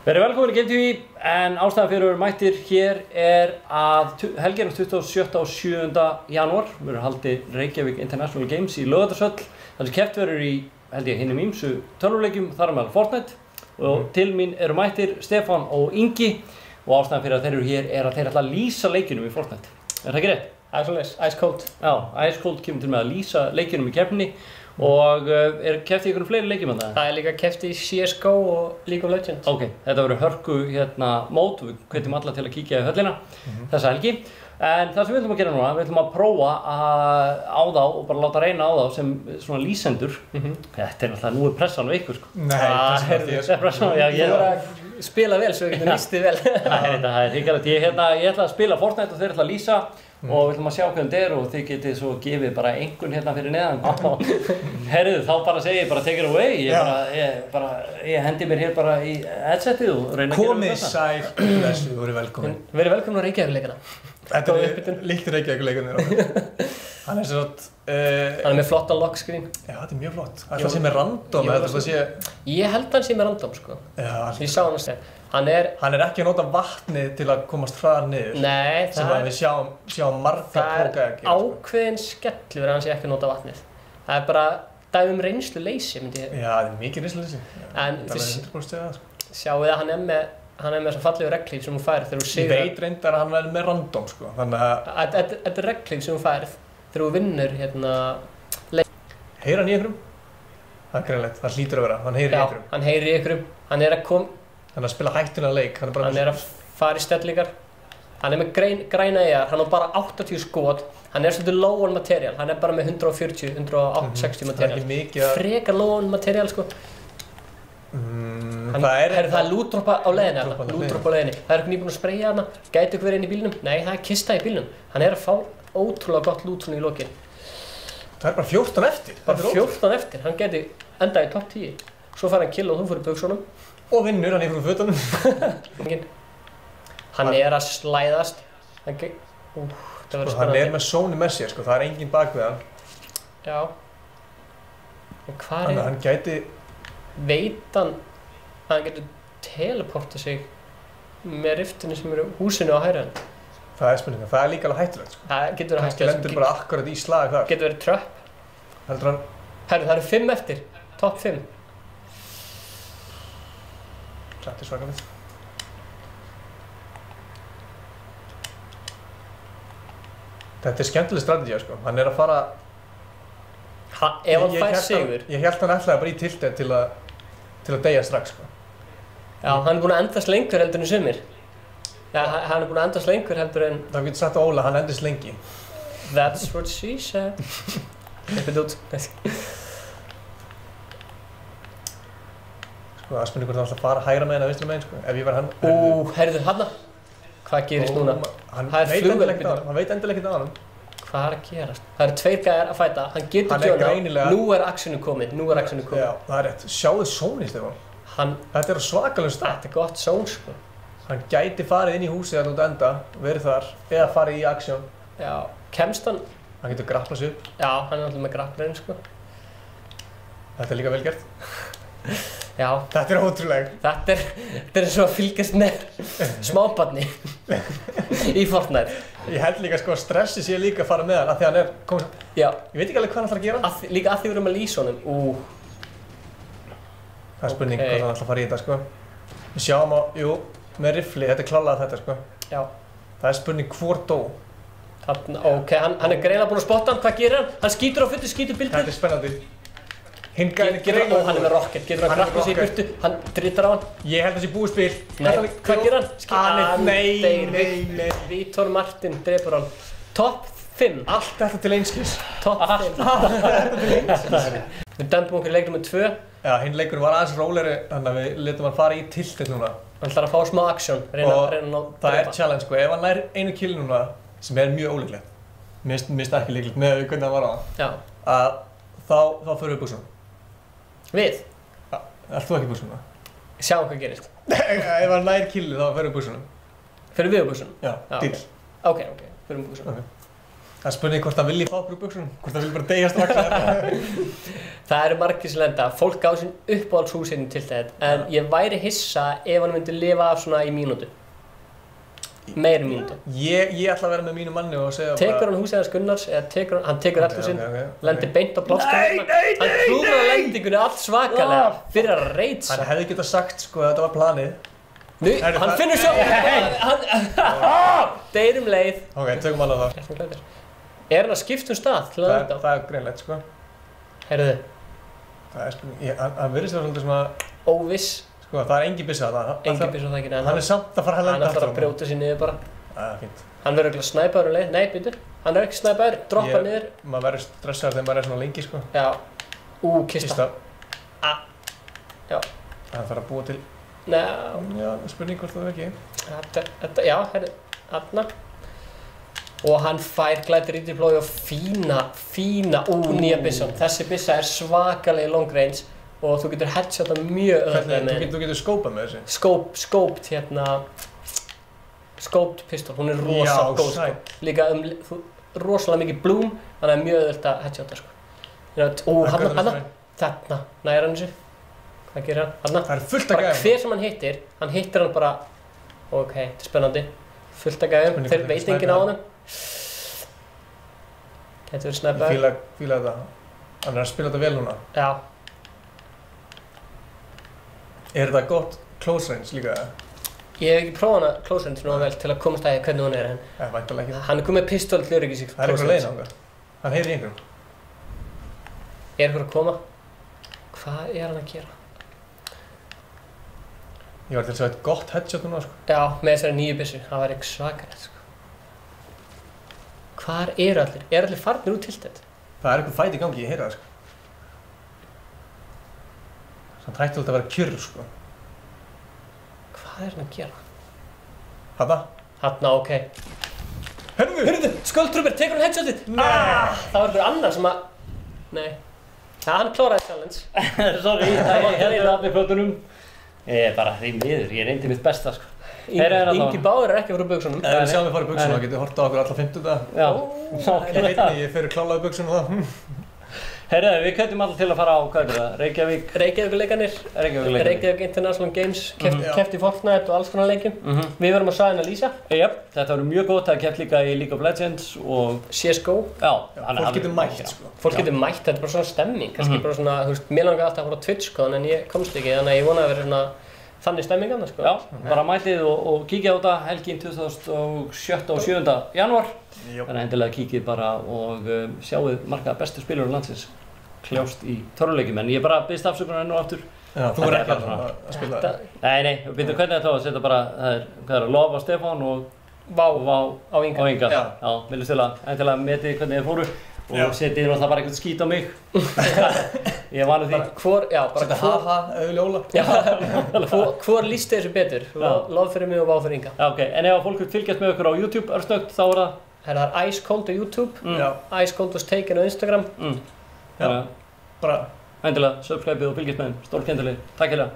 Verið velkomin í Game TV, en ástæðan fyrir mættir hér að helgina 27. og 7. janúar verður haldið Reykjavík International Games í Laugardalshöll. Þar sem keppt verður í, held ég, hinum ýmsu tölvuleikjum þar meðal Fortnite. Og til mín eru mættir Stefán og Ingi, og ástæðan fyrir að þeir eru hér að þeir ætla að lýsa leikinum í Fortnite. Er það ekki rétt? Það er svoleiðis, Ice Cold. Já, Ice Cold kemur til með að lýsa leikinum í keppninni. Og keppt í einhverjum fleiri leikjum en það? Það líka keppt í CSGO og League of Legends. Ok, þetta verður hörku mót, við hvetjum alla til að kíkja í höllina þessa helgi. En það sem við ætlum að gera núna, við ætlum að prófa á þá og bara láta reyna á þá sem svona lýsendur. Þetta er alltaf, nú er pressan á ykkur sko. Nei, pressan á þér. Ég var að spila vel svo ég getur lýst þið vel. Það er hrikalegt. Ég ætla að spila Fortnite og þeir ætla að lýsa. Og við ætlum að sjá hvernig þetta er og þið getið svo gefið bara einhvern hérna fyrir neðan. Herðu, þá bara segi ég bara take it away. Ég hendi mér hér bara í headsetið og reyna að gera Komið sæl, þú voru velkomin. Verið velkomin á Reykjavík-leikana. Þetta er litli Reykjavík-leikarnir. Hann er svona... Hann er með flottan lock screen. Já, þetta er mjög flott. Það sé með random, þetta sé... Ég held hann sé með random, sko. Já, ég sá hann að segja. Hann er ekki að nota vatnið til að komast hraðar niður. Nei, sem að við sjáum marga póka ekki. Það er ákveðin skellur að hann sé ekki að nota vatnið. Það er bara dæmi reynsluleysi, myndi ég. Já, það er mikið reynsluleysi. En þið sjáu að hann er með þessa fallegu reglíf sem hún færð þegar þú sigrar. Ég veit reyndar að hann verður með random, sko. Þannig að... Þetta er reglíf sem hún færð þegar þú vinnur leik. Heyrir hann í einhverjum? Það er greinlegt, það hlýtur að vera. Hann heyrir í einhverjum. Já, hann heyrir í einhverjum. Hann er að spila hættulega leik. Hann er að fara í stellingar. Hann er með græna ER. Hann á bara 80 skot. Hann er svolítið low on material. Hann er bara með 140, 160 material. Frekar low on material, sko. Það er lútdroppa á leiðinni. Lútdroppa á leiðinni. Það er eitthvað nýbúinn að spreyja hana. Gæti ykkur verið inn í bílnum? Nei, það er kista í bílnum. Hann er að fá ótrúlega gott lút svona í lokin. Það er bara 14 eftir. Bara 14 eftir. Hann gæti endað í topp 10. Svo fær hann kill og þú fyrir buxunum. Og vinnur hann í fyrir fötunum. Hann er að slæðast. Hann er með zónu með sér, sko. Það er enginn bak við hann. Já. En hvað er... Hann gæti... Veit hann að hann getur teleportað sig með riftinu sem eru húsinu á hægri hönd? Það er spurning. Það er líka alveg hættulegt, sko. Það getur verið hættulegt. Það lendur bara akkurat í slag þar. Getur verið tröpp. Heldur hann... Herru, það eru 5 eftir. Topp 5. Þetta er svakalegt. Þetta er skemmtileg strategi, sko. Hann er að fara... Ef hann fær sigur... Ég hélt hann ætlaði bara í tiltið til að deyja strax, sko. Já, hann er búinn að endast lengur heldur en sumir. Já, hann er búinn að endast lengur heldur en... Það getur sagt á Óla, hann endist lengi. That's what she said. Eitthvað út. Sko, það spurning hvort það ætla að fara hægra meginn að vinstri meginn, sko. Ef ég var hann... Heyrðu, hanna. Hvað gerist núna? Hann veit endilega ekkert á hann. Hvað er að gerast? Það eru 2 gæjar að fæta. Hann getur djóna. Nú er actionu komið. Já, það er rétt. Sjáðu zónið, Stefán. Þetta er svakalegum stað. Þetta er gott zón, sko. Hann gæti farið inn í húsið að út enda, verið þar, eða farið í aksjón. Já, kemst hann... Hann getur grapplað sig upp. Já, hann er alltaf með grapplarinn, sko. Þetta er líka vel gert. Já. Þetta er ótrúlega. Þetta er eins og að fylgjast með smábarni í Fortnite. Ég held líka sko að stressi sé líka að fara með hann af því hann er komið... Já. Ég veit ekki alveg hvað hann ætlar að gera. Líka að því við erum að lýsa honum. Það er spurning hvað hann ætlar að fara í þetta, sko. Við sjáum á, með riffli, þetta er klárlega þetta, sko. Já. Það er spurning hvor dó. Ok, hann er greinilega búinn að spotta hann. Hvað gerir hann? Hann skýtur á fullu, skýtur bílnum. Þetta er spennandi. Hann er með rocket, getur hann grappað sig í burtu, hann drittar á hann. Ég held að það sé búið spil. Nei, hvað gerir hann? Nei. Vítor Martin drepur hann. Topp 5. Allt þetta til einskis. Topp 5. Allt þetta til einskis. Við dæmpum okkur í leik nr. 2. Já, hinn leikurinn var aðeins rólegri, þannig að við letum hann fara í tiltið núna. Hann ætlar að fá smá aksjón, reyna að drepa. Það er challenge, sko. Ef hann nær einu kill núna, sem er mjög ólíklegt, mist ekki líklegt með hvernig hann var á það, þá förum við buxunum. Við? Já, ert þú ekki buxunum? Sjáum hvað gerist. Ef hann nær killu þá förum við buxunum. Förum við á buxunum? Já, deal. Ok, förum við buxunum. Það er spurning hvort það vilji fá okkur úr buxunum, hvort það vilji bara deyja strax. Það eru margir sem lenda. Fólk á sín uppáhaldshúsinu til þetta, en ég væri hissa ef hann myndi lifa af svona í mínútu. Meiri mínútu. Ég ætla að vera með mínu manni og segja bara... Tekur hann húsið hans Gunnars, eða hann tekur allur sinn, lendir beint á plásturinn. Hann klúðrar á lendingunni allt svakalega fyrir að reitsa. Hann hefði getað sagt sko að þetta var planið. Nú, hann finnur sjálf. Deyr leið. Ok, tökum alveg það. Er hann að skipta stað til að lenda á? Það greinlegt sko. Heyrðu. Það spurning, hann virðist það svolítið svona... Óviss. Sko, það er engin byssa það. Engin byssa það ekki, en hann er samt að fara að lenda aftur. Hann ætlar að brjóta sér niður bara. Fínt. Hann verður ekki snæpaður leið. Nei, býtur. Hann er ekki snæpaður. Droppa niður. Maður verður stressaður þegar maður er svona lengi sko. Já. Kista. Já. Hann þarf að búa til... Já, spurning hvort það ekki. Já, heyrðu, þarna. Og hann fær glætir í deploy og fína, nýja byssan. Þessi byssa er svakalega long range og þú getur headshotað mjög öðvöldlega með henni. Þú getur skópað með þessi? Scoped hérna, scoped pistol, hún er rosalega góð sko. Líka rosalega mikið bloom, þannig að það er mjög öðvöld að headshota sko. Þarna, næra hann þessu. Hvað gerir hann? Þarna. Það er fullt af gæðum. Hver sem hann hittir hann bara, ok, þetta er spennandi. Fullt af gæðum, þeir veit enginn á honum. Gæti verið snæpaður. Ég fíla þetta. Hann er að spila þetta vel núna. Já. Er þetta gott close range líka? Ég hef ekki prófað hana close range nógu vel til að komast að hvernig hún er. Væntanlega ekki. Hann er komið pistol til öryggis í close range. Það er eitthvað leiðin á hann. Hann heyrir í einhverjum. Er eitthvað að koma? Hvað er hann að gera? Ég var til að sjá eitt gott headshot núna sko. Já, með þessari nýju byssu. Það var eitthvað svakalegt sko. Hvar eru allir? Er allir farnir út til þetta? Það er eitthvað fæt í gangi, ég heyra það sko. Samt hættu þetta að vera kjurr sko. Hvað er hann að gera? Hanna? Hanna, ok. Hörðu! Skuldtrúpir, tekur hann headshotið! Það var einhver annar sem að... Nei. Já, hann kláraði challenge. Sorry, það er hérna allir fötunum. Ég er bara hrein miður, ég reyndi mitt besta sko. Ingi Báður er ekki frá buxunum. Ef við sjáum við fara í buxunum, þá getum við horta á okkur alla 50 daga. Já. Ég veit ekki, ég fyrir klálega í buxunum og það. Heyrðu, við hvetjum allir til að fara á, hvað er það? Reykjavík-leikarnir. Reykjavík International Games, keppt í Fortnite og alls konar leikjum. Við verðum að saða henni að lýsa. Jep, þetta verður mjög gott, það er keppt líka í League of Legends og CSGO. Já, fólk getur mætt sko. Fólk getur mætt, þetta er bara svona stemming. Kannski bara svona, þú veist, mér langar alltaf að fara á Twitch sko, en ég komst ekki, þannig að ég vona að vera svona þannig stemming annars sko. Já, bara mætið og kíkja á þetta helgin 27. og 7. janúar. Þannig að endilega kíkið bara og sjáuð marga bestu spilarar landsins kljást í töruleikjum, en ég bara biðst afsökunar enn og aftur. Já, þú er ekki að spila það. Nei, byrju hvernig þetta var að setja bara, hvað er það, Lof á Stefán og Vá á Inga. Já, viljum stila endilega metið hvernig þið fóru og setið náttúrulega bara eitthvað skít á mig. Ég vanu því. Setja haha, ljóla. Hvor líst þessu betur? Lof fyrir mig og Vá fyrir Inga. Já, ok, en ef fólk vil fylgjast með okkur á YouTube örsnögt, þá er það? Það er Ice Cold á YouTube, Ice Cold was taken á Instagram. Já, bara endilega subscribe og fylgjast með þeim, stórkendileg. Takk hérlega.